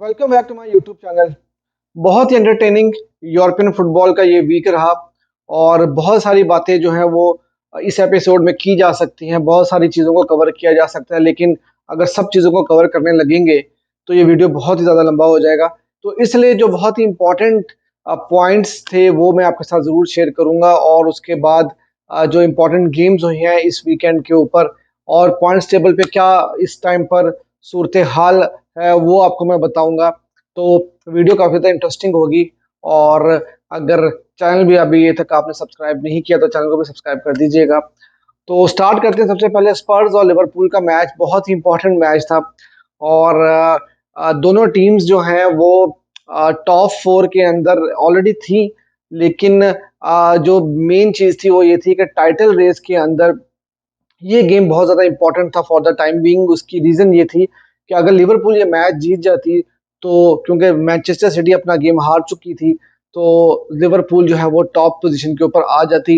Welcome back to my YouTube channel. बहुत ही entertaining European football का ये वीक रहा और बहुत सारी बातें जो हैं वो इस एपिसोड में की जा सकती हैं। बहुत सारी चीज़ों को कवर किया जा सकता है, लेकिन अगर सब चीज़ों को कवर करने लगेंगे तो ये वीडियो बहुत ही ज़्यादा लंबा हो जाएगा। तो इसलिए जो बहुत ही इम्पोर्टेंट पॉइंट्स थे वो मैं आपके साथ ज़रूर शेयर करूँगा, और उसके बाद जो इम्पोर्टेंट गेम्स हुई हैं इस वीकेंड के ऊपर और पॉइंट्स टेबल पे क्या इस टाइम पर सूरत हाल है वो आपको मैं बताऊंगा। तो वीडियो काफ़ी ज़्यादा इंटरेस्टिंग होगी। और अगर चैनल भी अभी ये तक आपने सब्सक्राइब नहीं किया तो चैनल को भी सब्सक्राइब कर दीजिएगा। तो स्टार्ट करते हैं। सबसे पहले स्पर्स और लिवरपूल का मैच बहुत ही इंपॉर्टेंट मैच था। और दोनों टीम्स जो हैं वो टॉप फोर के अंदर ऑलरेडी थी, लेकिन जो मेन चीज़ थी वो ये थी कि टाइटल रेस के अंदर ये गेम बहुत ज़्यादा इंपॉर्टेंट था फॉर द टाइम बीइंग। उसकी रीज़न ये थी कि अगर लिवरपूल ये मैच जीत जाती तो, क्योंकि मैनचेस्टर सिटी अपना गेम हार चुकी थी, तो लिवरपूल जो है वो टॉप पोजीशन के ऊपर आ जाती।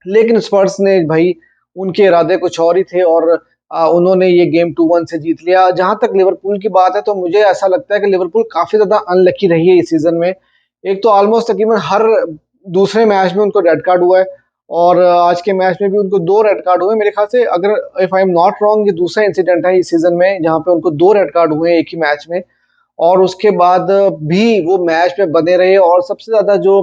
लेकिन स्पर्स ने भाई, उनके इरादे कुछ और ही थे और उन्होंने ये गेम 2-1 से जीत लिया। जहाँ तक लिवरपूल की बात है तो मुझे ऐसा लगता है कि लिवरपूल काफ़ी ज़्यादा अनलकी रही है इस सीज़न में। एक तो ऑलमोस्ट तकरीबन हर दूसरे मैच में उनको रेड कार्ड हुआ है, और आज के मैच में भी उनको 2 रेड कार्ड हुए। मेरे ख्याल से, अगर if I am not wrong, ये दूसरा इंसिडेंट है इस सीज़न में जहाँ पे उनको 2 रेड कार्ड हुए हैं एक ही मैच में। और उसके बाद भी वो मैच में बने रहे। और सबसे ज़्यादा जो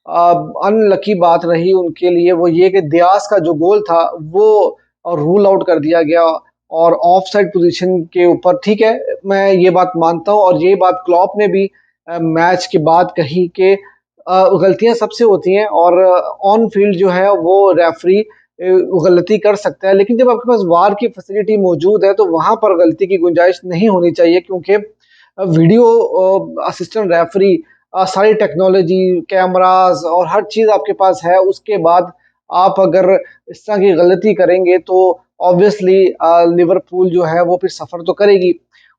अनलकी बात रही उनके लिए वो ये कि दियास का जो गोल था वो रूल आउट कर दिया गया। और ऑफ साइड पोजिशन के ऊपर, ठीक है, मैं ये बात मानता हूँ और ये बात क्लॉप ने भी मैच के बाद कही कि गलतियां सबसे होती हैं और ऑन फील्ड जो है वो रेफरी गलती कर सकता है, लेकिन जब आपके पास वार की फैसिलिटी मौजूद है तो वहां पर गलती की गुंजाइश नहीं होनी चाहिए, क्योंकि वीडियो असिस्टेंट रेफरी, सारी टेक्नोलॉजी, कैमरास और हर चीज़ आपके पास है। उसके बाद आप अगर इस तरह की गलती करेंगे तो ऑब्वियसली लिवरपूल जो है वो फिर सफ़र तो करेगी।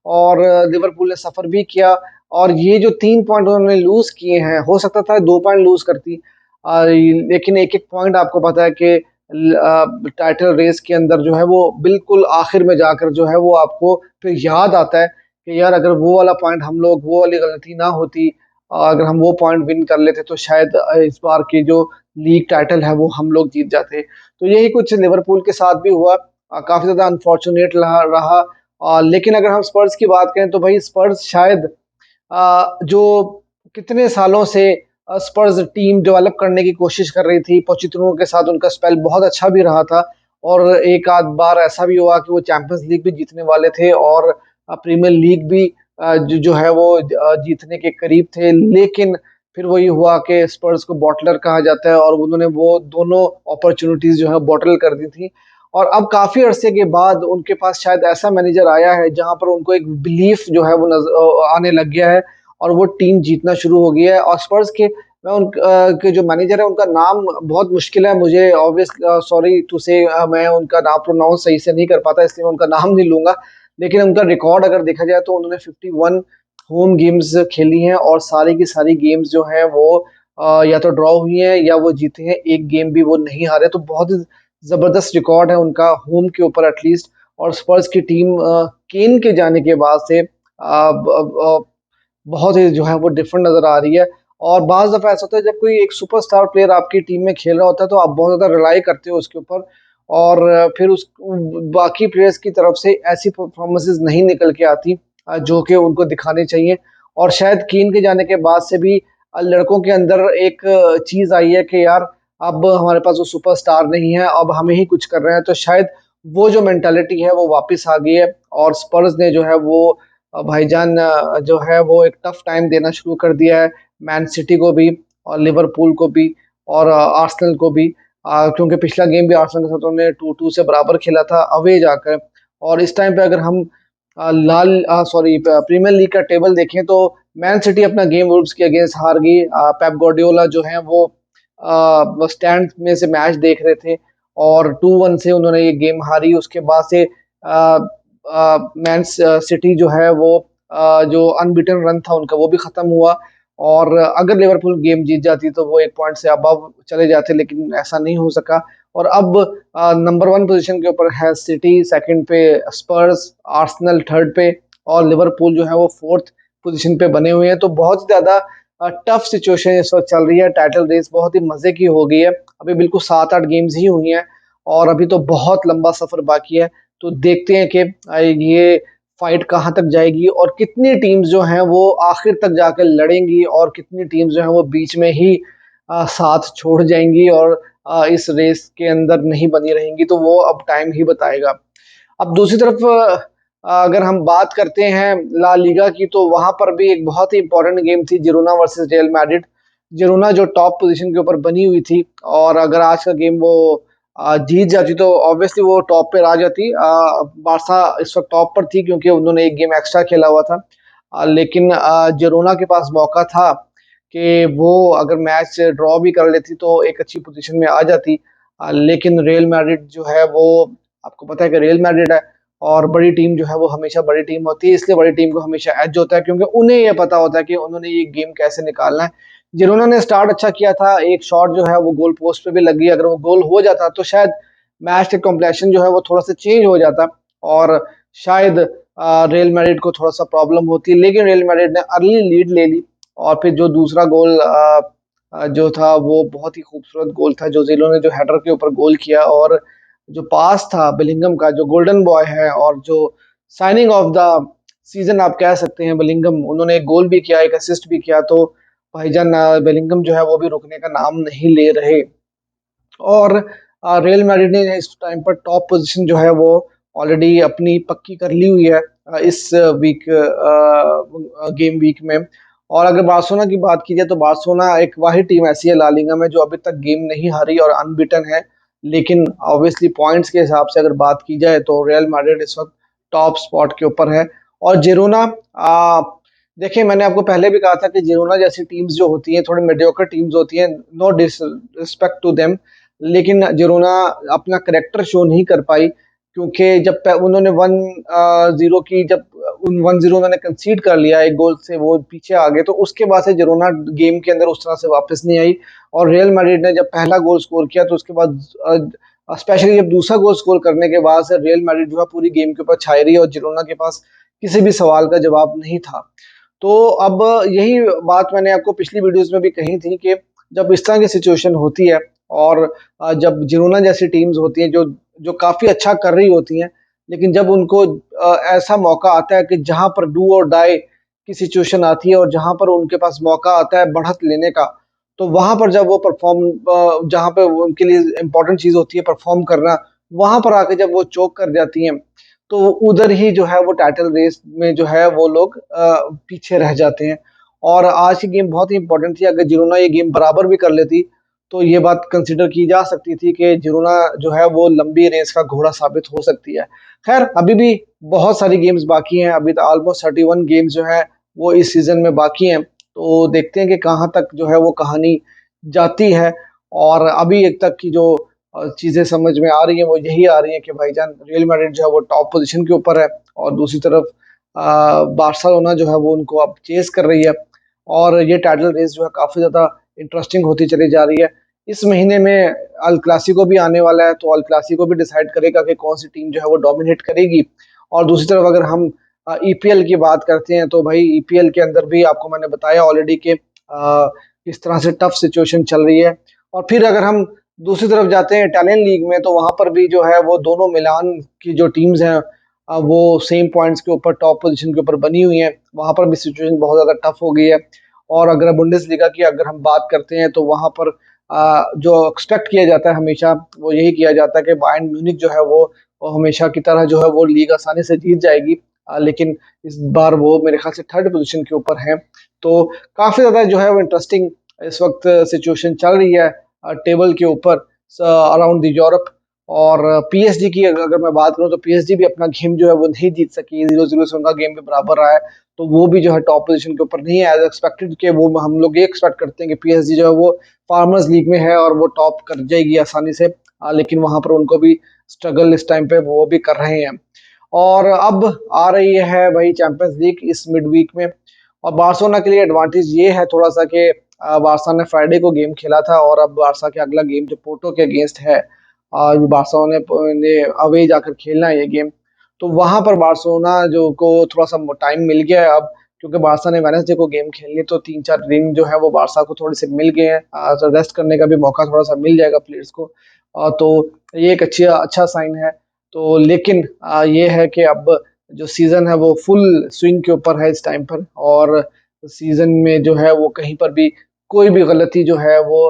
और लिवरपूल ने सफ़र भी किया। और ये जो 3 पॉइंट उन्होंने लूज़ किए हैं, हो सकता था 2 पॉइंट लूज़ करती, लेकिन एक एक पॉइंट आपको पता है कि टाइटल रेस के अंदर जो है वो बिल्कुल आखिर में जाकर जो है वो आपको फिर याद आता है कि यार, अगर वो वाला पॉइंट हम लोग, वो वाली गलती ना होती, अगर हम वो पॉइंट विन कर लेते तो शायद इस बार की जो लीग टाइटल है वो हम लोग जीत जाते। तो यही कुछ लिवरपूल के साथ भी हुआ। काफ़ी ज़्यादा अनफॉर्चुनेट रहा। लेकिन अगर हम स्पर्स की बात करें तो भाई, स्पर्स शायद जो कितने सालों से स्पर्स टीम डेवलप करने की कोशिश कर रही थी। पोchettino के साथ उनका स्पेल बहुत अच्छा भी रहा था, और एक आध बार ऐसा भी हुआ कि वो चैंपियंस लीग भी जीतने वाले थे और प्रीमियर लीग भी जो है वो जीतने के करीब थे। लेकिन फिर वही हुआ कि स्पर्स को बॉटलर कहा जाता है और उन्होंने वो दोनों अपॉर्चुनिटीज जो है बॉटल कर दी थी। और अब काफी अरसे के बाद उनके पास शायद ऐसा मैनेजर आया है जहां पर उनको एक बिलीफ जो है वो आने लग गया है और वो टीम जीतना शुरू हो गया है। और स्पर्स के, मैं उन के जो मैनेजर है उनका नाम बहुत मुश्किल है मुझे, ऑब्वियस सॉरी टू से, मैं उनका नाम प्रोनाउंस सही से नहीं कर पाता, इसलिए मैं उनका नाम नहीं लूंगा। लेकिन उनका रिकॉर्ड अगर देखा जाए तो उन्होंने 51 होम गेम्स खेली हैं और सारी की सारी गेम्स जो हैं वो या तो ड्रॉ हुई हैं या वो जीते हैं। एक गेम भी वो नहीं हारे, तो बहुत ही जबरदस्त रिकॉर्ड है उनका होम के ऊपर एटलीस्ट। और स्पर्स की टीम केन के जाने के बाद से बहुत ही जो है वो डिफरेंट नज़र आ रही है। और बाज़ दफ़ा ऐसा होता है जब कोई एक सुपरस्टार प्लेयर आपकी टीम में खेल रहा होता है तो आप बहुत ज़्यादा रिलाई करते हो उसके ऊपर, और फिर उस बाकी प्लेयर्स की तरफ से ऐसी परफॉर्मेंसेस नहीं निकल के आती जो कि उनको दिखानी चाहिए। और शायद कीन के जाने के बाद से भी लड़कों के अंदर एक चीज़ आई है कि यार, अब हमारे पास वो सुपरस्टार नहीं है, अब हमें ही कुछ कर रहे हैं। तो शायद वो जो मेंटालिटी है वो वापस आ गई है। और स्पर्स ने जो है वो भाईजान जो है वो एक टफ टाइम देना शुरू कर दिया है मैन सिटी को भी और लिवरपूल को भी और आर्सेनल को भी, क्योंकि पिछला गेम भी आर्सेनल के साथ उन्होंने 2-2 से बराबर खेला था अवे जाकर। और इस टाइम पे अगर हम सॉरी प्रीमियर लीग का टेबल देखें तो मैन सिटी अपना गेम वुल्व्स के अगेंस्ट हार गई। पेप गार्डियोला जो है वो स्टैंड में से मैच देख रहे थे और 2-1 से उन्होंने ये गेम हारी। उसके बाद से मैन सिटी जो है वो जो अनबीटन रन था उनका वो भी खत्म हुआ। और अगर लिवरपूल गेम जीत जाती तो वो 1 पॉइंट से अबव चले जाते, लेकिन ऐसा नहीं हो सका। और अब नंबर 1 पोजीशन के ऊपर है सिटी, सेकंड पे स्पर्स, आर्सेनल थर्ड पे और लिवरपूल जो है वो फोर्थ पोजीशन पे बने हुए हैं। तो बहुत ही ज़्यादा टफ सिचुएशन इस वक्त चल रही है। टाइटल रेस बहुत ही मज़े की हो गई है। अभी बिल्कुल 7-8 गेम्स ही हुई हैं और अभी तो बहुत लंबा सफ़र बाकी है। तो देखते हैं कि ये फाइट कहाँ तक जाएगी और कितनी टीम्स जो हैं वो आखिर तक जाकर लड़ेंगी और कितनी टीम्स जो हैं वो बीच में ही साथ छोड़ जाएंगी और इस रेस के अंदर नहीं बनी रहेंगी। तो वो अब टाइम ही बताएगा। अब दूसरी तरफ अगर हम बात करते हैं ला लीगा की, तो वहां पर भी एक बहुत ही इंपॉर्टेंट गेम थी, Girona versus real Madrid. Girona जो टॉप पोजीशन के ऊपर बनी हुई थी, और अगर आज का गेम वो जीत जाती तो ऑब्वियसली वो टॉप पे आ जाती। बारसा इस वक्त टॉप पर थी क्योंकि उन्होंने एक गेम एक्स्ट्रा खेला हुआ था। लेकिन जिरोना के पास मौका था कि वो अगर मैच ड्रॉ भी कर लेती तो एक अच्छी पोजीशन में आ जाती। लेकिन रियल मैड्रिड जो है वो, आपको पता है कि रियल मैड्रिड है और बड़ी टीम जो है वो हमेशा बड़ी टीम होती है, इसलिए बड़ी टीम को हमेशा एज होता है क्योंकि उन्हें ये पता होता है कि उन्होंने ये गेम कैसे निकालना है। जिन्होंने स्टार्ट अच्छा किया था, एक शॉट जो है वो गोल पोस्ट पे भी लगी, अगर वो गोल हो जाता तो शायद मैच के कॉम्प्लेक्शन जो है वो थोड़ा सा चेंज हो जाता और शायद रियल मैड्रिड को थोड़ा सा प्रॉब्लम होती। लेकिन रियल मैड्रिड ने अर्ली लीड ले ली और फिर जो दूसरा गोल जो था वो बहुत ही खूबसूरत गोल था, जो जिलो ने जो हेडर के ऊपर गोल किया, और जो पास था बेलिंगम का, जो गोल्डन बॉय है और जो साइनिंग ऑफ द सीजन आप कह सकते हैं बेलिंगम, उन्होंने एक गोल भी किया, एक असिस्ट भी किया। तो भाईजान बेलिंगम जो है वो भी रुकने का नाम नहीं ले रहे और रियल मैड्रिड ने इस टाइम पर टॉप पोजीशन जो है वो ऑलरेडी अपनी पक्की कर ली हुई है इस वीक गेम वीक में। और अगर बार्सिलोना की बात की जाए तो बार्सिलोना एक वाहिद टीम ऐसी है ला लीगा में जो अभी तक गेम नहीं हारी और अनबीटन है। लेकिन ऑब्वियसली पॉइंट्स के हिसाब से अगर बात की जाए तो रियल मैड्रिड इस वक्त टॉप स्पॉट के ऊपर है। और जिरोना, देखिए मैंने आपको पहले भी कहा था कि जिरोना जैसी टीम्स जो होती हैं थोड़ी मीडियोकर टीम्स होती हैं, नो डिसरिस्पेक्ट टू देम, लेकिन जिरोना अपना करेक्टर शो नहीं कर पाई क्योंकि जब उन्होंने 1-0 की, जब 1-0 उन्होंने कंसीड कर लिया, एक गोल से वो पीछे आ गए, तो उसके बाद से जिरोना गेम के अंदर उस तरह से वापस नहीं आई। और रियल मैड्रिड ने जब पहला गोल स्कोर किया तो उसके बाद स्पेशली जब दूसरा गोल स्कोर करने के बाद से रियल मैड्रिड जो है पूरी गेम के ऊपर छाई रही और जिरोना के पास किसी भी सवाल का जवाब नहीं था। तो अब यही बात मैंने आपको पिछली वीडियोस में भी कही थी कि जब इस तरह की सिचुएशन होती है और जब जिरोना जैसी टीम्स होती हैं जो जो काफी अच्छा कर रही होती हैं, लेकिन जब उनको ऐसा मौका आता है कि जहां पर डू और डाई की सिचुएशन आती है और जहां पर उनके पास मौका आता है बढ़त लेने का, तो वहां पर जब वो परफॉर्म, जहां पे उनके लिए इम्पोर्टेंट चीज होती है परफॉर्म करना, वहां पर आके जब वो चोक कर जाती हैं तो उधर ही जो है वो टाइटल रेस में जो है वो लोग पीछे रह जाते हैं। और आज की गेम बहुत ही इंपॉर्टेंट थी, अगर जिरोना ये गेम बराबर भी कर लेती तो ये बात कंसिडर की जा सकती थी कि जिरोना जो है वो लंबी रेस का घोड़ा साबित हो सकती है। खैर अभी भी बहुत सारी गेम्स बाकी हैं, अभी तो ऑलमोस्ट 31 गेम्स जो है वो इस सीजन में बाकी हैं। तो देखते हैं कि कहाँ तक जो है वो कहानी जाती है। और अभी एक तक की जो चीजें समझ में आ रही हैं वो यही आ रही है कि भाईजान रियल मैड्रिड जो है वो टॉप पोजीशन के ऊपर है और दूसरी तरफ बार्सिलोना जो है वो उनको अब चेस कर रही है और ये टाइटल रेस जो है काफी ज्यादा इंटरेस्टिंग होती चली जा रही है। इस महीने में अल क्लासिको भी आने वाला है, तो अल क्लासिको भी डिसाइड करेगा कि कौन सी टीम जो है वो डोमिनेट करेगी। और दूसरी तरफ अगर हम ईपीएल की बात करते हैं तो भाई ईपीएल के अंदर भी आपको मैंने बताया ऑलरेडी कि किस तरह से टफ सिचुएशन चल रही है। और फिर अगर हम दूसरी तरफ जाते हैं इटालियन लीग में, तो वहां पर भी जो है वो दोनों मिलान की जो टीम्स हैं वो सेम पॉइंट्स के ऊपर टॉप पोजीशन के ऊपर बनी हुई हैं, वहां पर भी सिचुएशन बहुत ज्यादा टफ हो गई है। और अगर बुंडेसलीगा की अगर हम बात करते हैं तो वहां पर जो एक्सपेक्ट किया जाता है हमेशा वो यही किया जाता है कि बायर्न म्यूनिख जो है वो हमेशा की तरह जो है वो लीग आसानी से जीत जाएगी। लेकिन इस बार वो मेरे ख्याल से थर्ड पोजीशन के ऊपर है। तो काफी ज्यादा जो है वो इंटरेस्टिंग इस वक्त सिचुएशन चल रही है टेबल के ऊपर अराउंड द यूरोप। और पीएसजी की अगर मैं बात करूं तो पीएसजी भी अपना गेम जो है वो नहीं जीत सकी, 0-0 से उनका गेम भी बराबर रहा है। तो वो भी जो है टॉप पोजीशन के ऊपर नहीं है एज एक्सपेक्टेड के, वो हम लोग ये एक्सपेक्ट करते हैं कि पीएसजी जो है वो फार्मर्स लीग में है और वो टॉप कर जाएगी आसानी से। लेकिन वहां पर उनको भी स्ट्रगल इस टाइम पे वो भी कर रहे हैं। और अब आ रही है भाई चैंपियंस लीग इस मिड वीक में, और बार्सिलोना के लिए एडवांटेज ये है थोड़ा सा कि बारसा ने फ्राइडे को गेम खेला था और अब बारसा के अगला गेम जो पोर्टो के अगेंस्ट है, बार्सिलोना ने अवे जाकर खेलना है ये गेम। तो वहां पर बार्सिलोना जो को थोड़ा सा टाइम मिल गया है अब, क्योंकि बारसा ने वेडनेसडे को गेम खेलनी, तो 3-4 दिन जो है वो बारसा को थोड़े से मिल गए हैं, तो रेस्ट करने का भी मौका थोड़ा सा मिल जाएगा प्लेयर्स को। तो ये एक अच्छा साइन है। तो लेकिन ये है कि अब जो सीजन है वो फुल स्विंग के ऊपर है इस टाइम पर, और सीजन में जो है वो कहीं पर भी कोई भी गलती जो है वो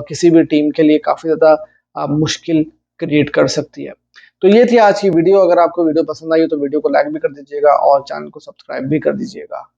किसी भी टीम के लिए काफी ज्यादा मुश्किल क्रिएट कर सकती है। तो ये थी आज की वीडियो। अगर आपको वीडियो पसंद आई हो तो वीडियो को लाइक भी कर दीजिएगा और चैनल को सब्सक्राइब भी कर दीजिएगा।